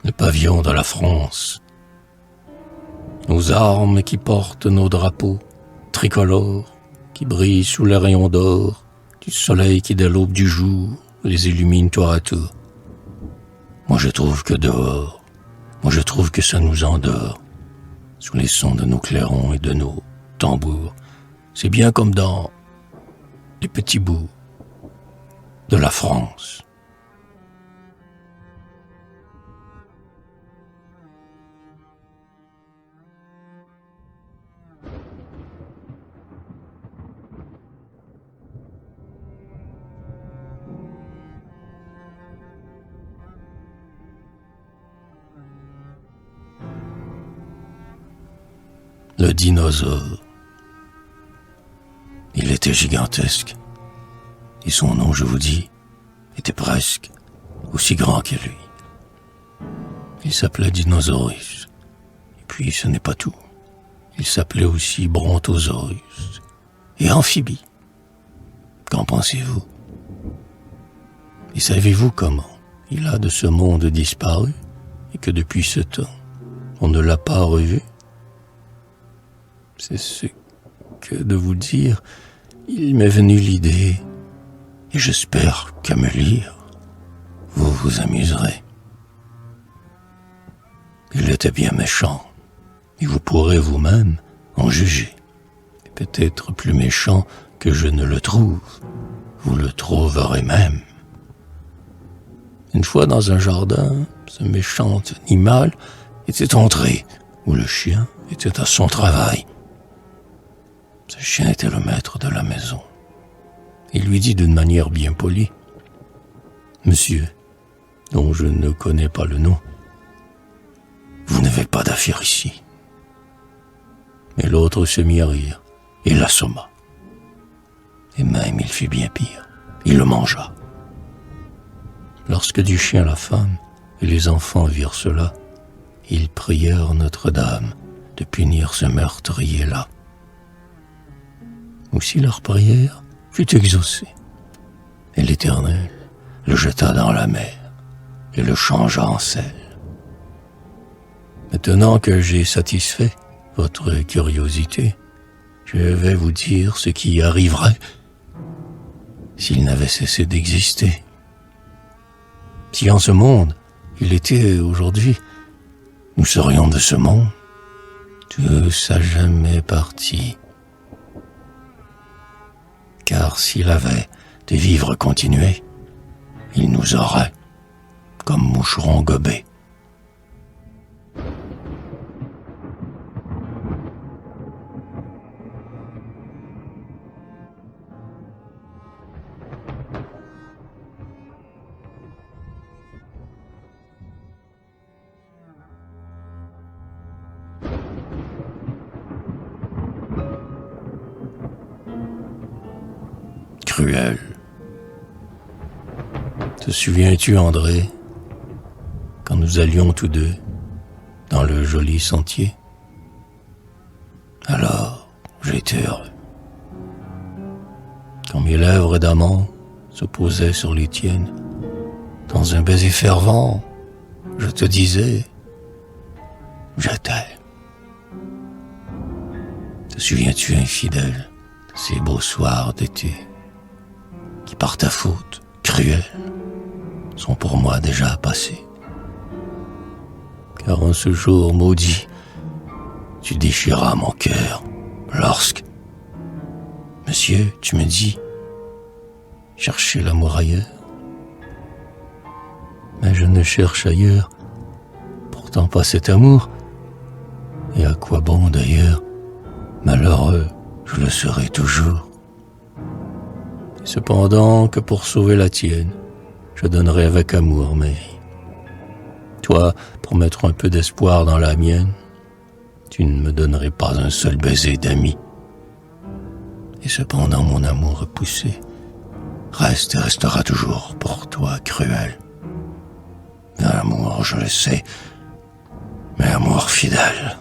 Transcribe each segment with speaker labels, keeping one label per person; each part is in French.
Speaker 1: le pavillon de la France. Nos armes qui portent nos drapeaux tricolores, qui brillent sous les rayons d'or du soleil qui dès l'aube du jour les illumine tour à tour. Moi je trouve que dehors, moi je trouve que ça nous endort, sous les sons de nos clairons et de nos tambours. C'est bien comme dans les petits bouts de la France. Le dinosaure. Il était gigantesque. Et son nom, je vous dis, était presque aussi grand que lui. Il s'appelait Dinosaurus. Et puis, ce n'est pas tout. Il s'appelait aussi Brontosaurus. Et amphibie. Qu'en pensez-vous? Et savez-vous comment il a de ce monde disparu et que depuis ce temps, on ne l'a pas revu? C'est ce que de vous dire, il m'est venu l'idée, et j'espère qu'à me lire, vous vous amuserez. Il était bien méchant, et vous pourrez vous-même en juger. Et peut-être plus méchant que je ne le trouve, vous le trouverez même. Une fois dans un jardin, ce méchant animal était entré, où le chien était à son travail. Ce chien était le maître de la maison. Il lui dit d'une manière bien polie, « Monsieur, dont je ne connais pas le nom, vous n'avez pas d'affaire ici. » Mais l'autre se mit à rire et l'assomma. Et même il fit bien pire, il le mangea. Lorsque du chien la femme et les enfants virent cela, ils prièrent Notre-Dame de punir ce meurtrier-là. Aussi leur prière fut exaucée, et l'Éternel le jeta dans la mer et le changea en sel. Maintenant que j'ai satisfait votre curiosité, je vais vous dire ce qui arriverait s'il n'avait cessé d'exister. Si en ce monde il était aujourd'hui, nous serions de ce monde, tous à jamais partis. Car s'il avait des vivres continués, il nous aurait comme moucherons gobés. Cruel. Te souviens-tu, André, quand nous allions tous deux dans le joli sentier? Alors, j'étais heureux. Quand mes lèvres d'amant se posaient sur les tiennes, dans un baiser fervent, je te disais, je t'aime. Te souviens-tu, infidèle, de ces beaux soirs d'été qui, par ta faute cruelle, sont pour moi déjà passés? Car en ce jour maudit, tu déchiras mon cœur lorsque, monsieur, tu me dis, cherchez l'amour ailleurs. Mais je ne cherche ailleurs, pourtant pas cet amour. Et à quoi bon d'ailleurs? Malheureux, je le serai toujours. Et cependant que pour sauver la tienne, je donnerai avec amour ma vie. Toi, pour mettre un peu d'espoir dans la mienne, tu ne me donnerais pas un seul baiser d'ami. Et cependant mon amour repoussé reste et restera toujours pour toi cruel. L'amour, je le sais, mais amour fidèle.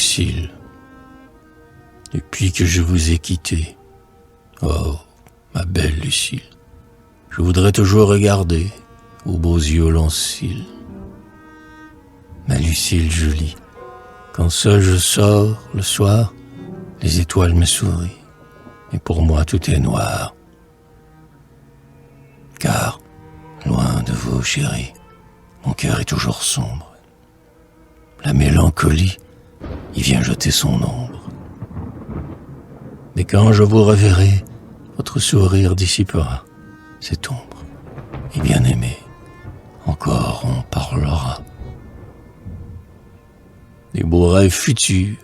Speaker 1: Lucille, depuis que je vous ai quitté, oh, ma belle Lucille, je voudrais toujours regarder aux beaux yeux longs cils. Ma Lucille jolie, quand seul je sors le soir, les étoiles me sourient, et pour moi tout est noir. Car, loin de vous, chérie, mon cœur est toujours sombre. La mélancolie y vient jeter son ombre. Mais quand je vous reverrai, votre sourire dissipera cette ombre. Et bien aimé, encore on parlera des beaux rêves futurs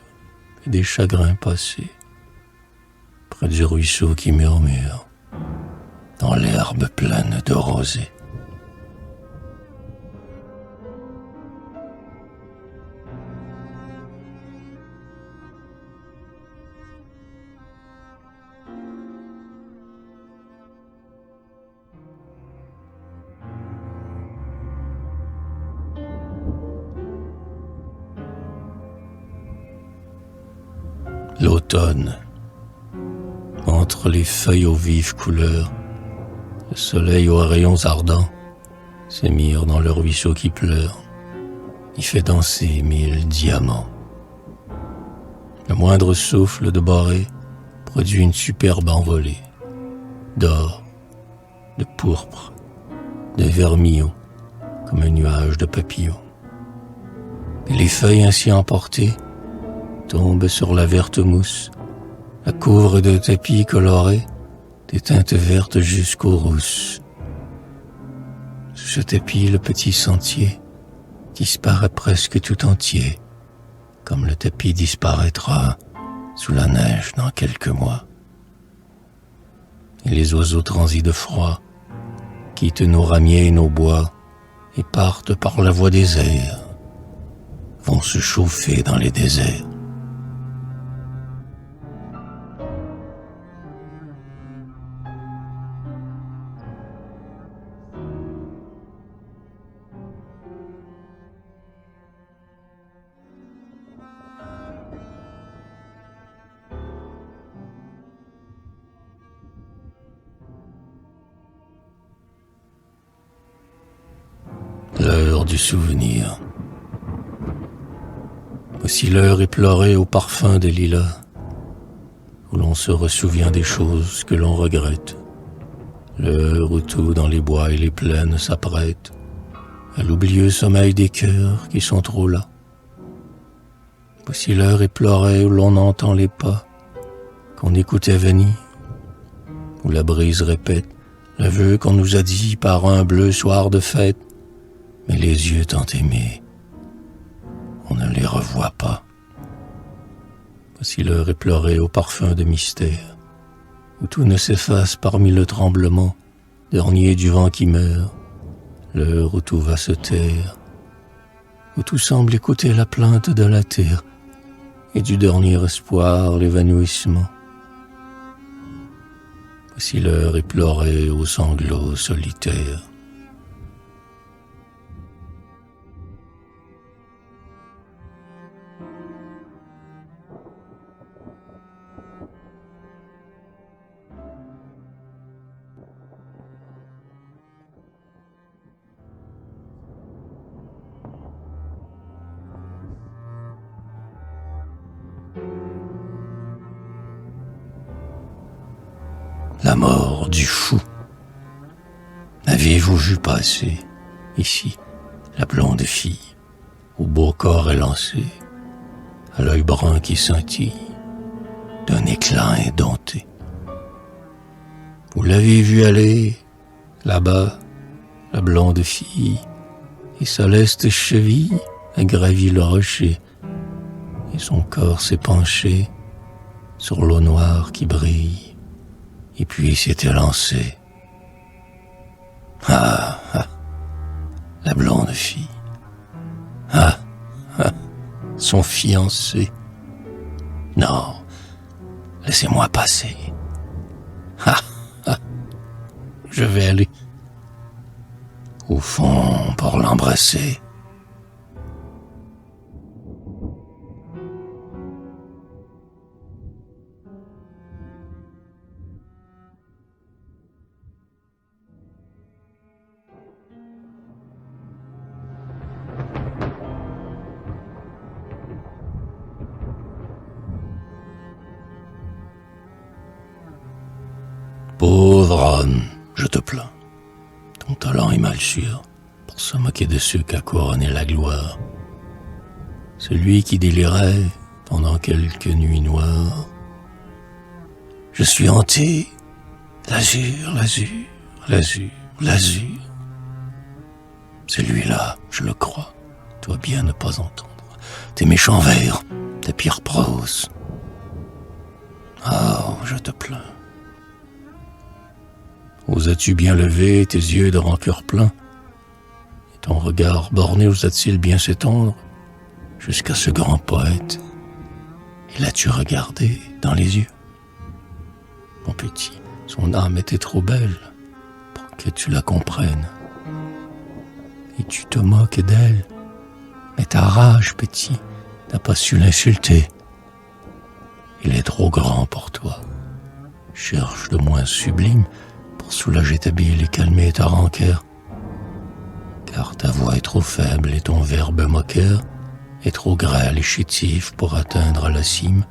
Speaker 1: et des chagrins passés, près du ruisseau qui murmure dans l'herbe pleine de rosée. L'automne, entre les feuilles aux vives couleurs, le soleil aux rayons ardents s'émire dans le ruisseau qui pleure. Il fait danser 1000 diamants. Le moindre souffle de borée produit une superbe envolée d'or, de pourpre, de vermillon, comme un nuage de papillons. Et les feuilles ainsi emportées tombent sur la verte mousse, la couvrent de tapis colorés, des teintes vertes jusqu'aux rousses. Sous ce tapis, le petit sentier disparaît presque tout entier, comme le tapis disparaîtra sous la neige dans quelques mois. Et les oiseaux transis de froid quittent nos ramiers et nos bois et partent par la voie des airs, vont se chauffer dans les déserts. L'heure du souvenir. Voici l'heure éplorée au parfum des lilas, où l'on se ressouvient des choses que l'on regrette. L'heure où tout dans les bois et les plaines s'apprête à l'oublieux sommeil des cœurs qui sont trop là. Voici l'heure éplorée où l'on entend les pas qu'on écoutait venir, où la brise répète l'aveu qu'on nous a dit par un bleu soir de fête. Mais les yeux tant aimés, on ne les revoit pas. Voici l'heure éplorée au parfum de mystère, où tout ne s'efface parmi le tremblement dernier du vent qui meurt, l'heure où tout va se taire, où tout semble écouter la plainte de la terre et du dernier espoir l'évanouissement. Voici l'heure éplorée aux sanglots solitaires. La mort du fou. Aviez-vous vu passer, ici, la blonde fille, au beau corps élancé, à l'œil brun qui scintille, d'un éclat indompté? Vous l'avez vue aller, là-bas, la blonde fille, et sa leste cheville a gravi le rocher, et son corps s'est penché sur l'eau noire qui brille. Et puis s'était lancé. Ah, ah, la blonde fille. Ah, ah, son fiancé. Non, laissez-moi passer. Ah, ah, je vais aller au fond pour l'embrasser. Pauvre âne, je te plains. Ton talent est mal sûr pour se moquer de ceux qu'a couronné la gloire. Celui qui délirait pendant quelques nuits noires. Je suis hanté, l'azur, l'azur, l'azur, l'azur. Celui-là, je le crois, doit bien ne pas entendre tes méchants vers, tes pires proses. Oh, je te plains. Osas-tu bien lever tes yeux de rancœur pleins? Et ton regard borné osa-t-il bien s'étendre jusqu'à ce grand poète? Et l'as-tu regardé dans les yeux? Mon petit, son âme était trop belle pour que tu la comprennes. Et tu te moques d'elle, mais ta rage, petit, n'a pas su l'insulter. Il est trop grand pour toi. Cherche le moins sublime pour soulager ta bile et calmer ta rancœur. Car ta voix est trop faible et ton verbe moqueur est trop grêle et chétif pour atteindre la cime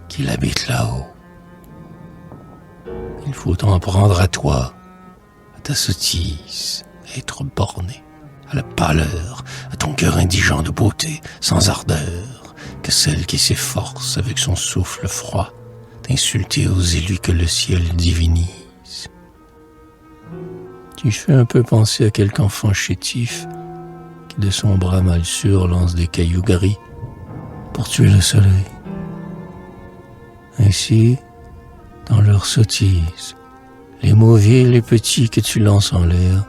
Speaker 1: qu'il habite là-haut. Il faut t'en prendre à toi, à ta sottise, à être borné, à la pâleur, à ton cœur indigent de beauté, sans ardeur, que celle qui s'efforce avec son souffle froid d'insulter aux élus que le ciel divinise. Tu fais un peu penser à quelque enfant chétif qui de son bras mal sûr lance des cailloux gris pour tuer le soleil. Ainsi, dans leur sottise, les mots vils et petits que tu lances en l'air,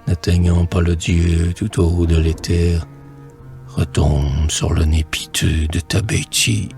Speaker 1: n'atteignant pas le Dieu tout au haut de l'éther, retombent sur le nez piteux de ta bêtise.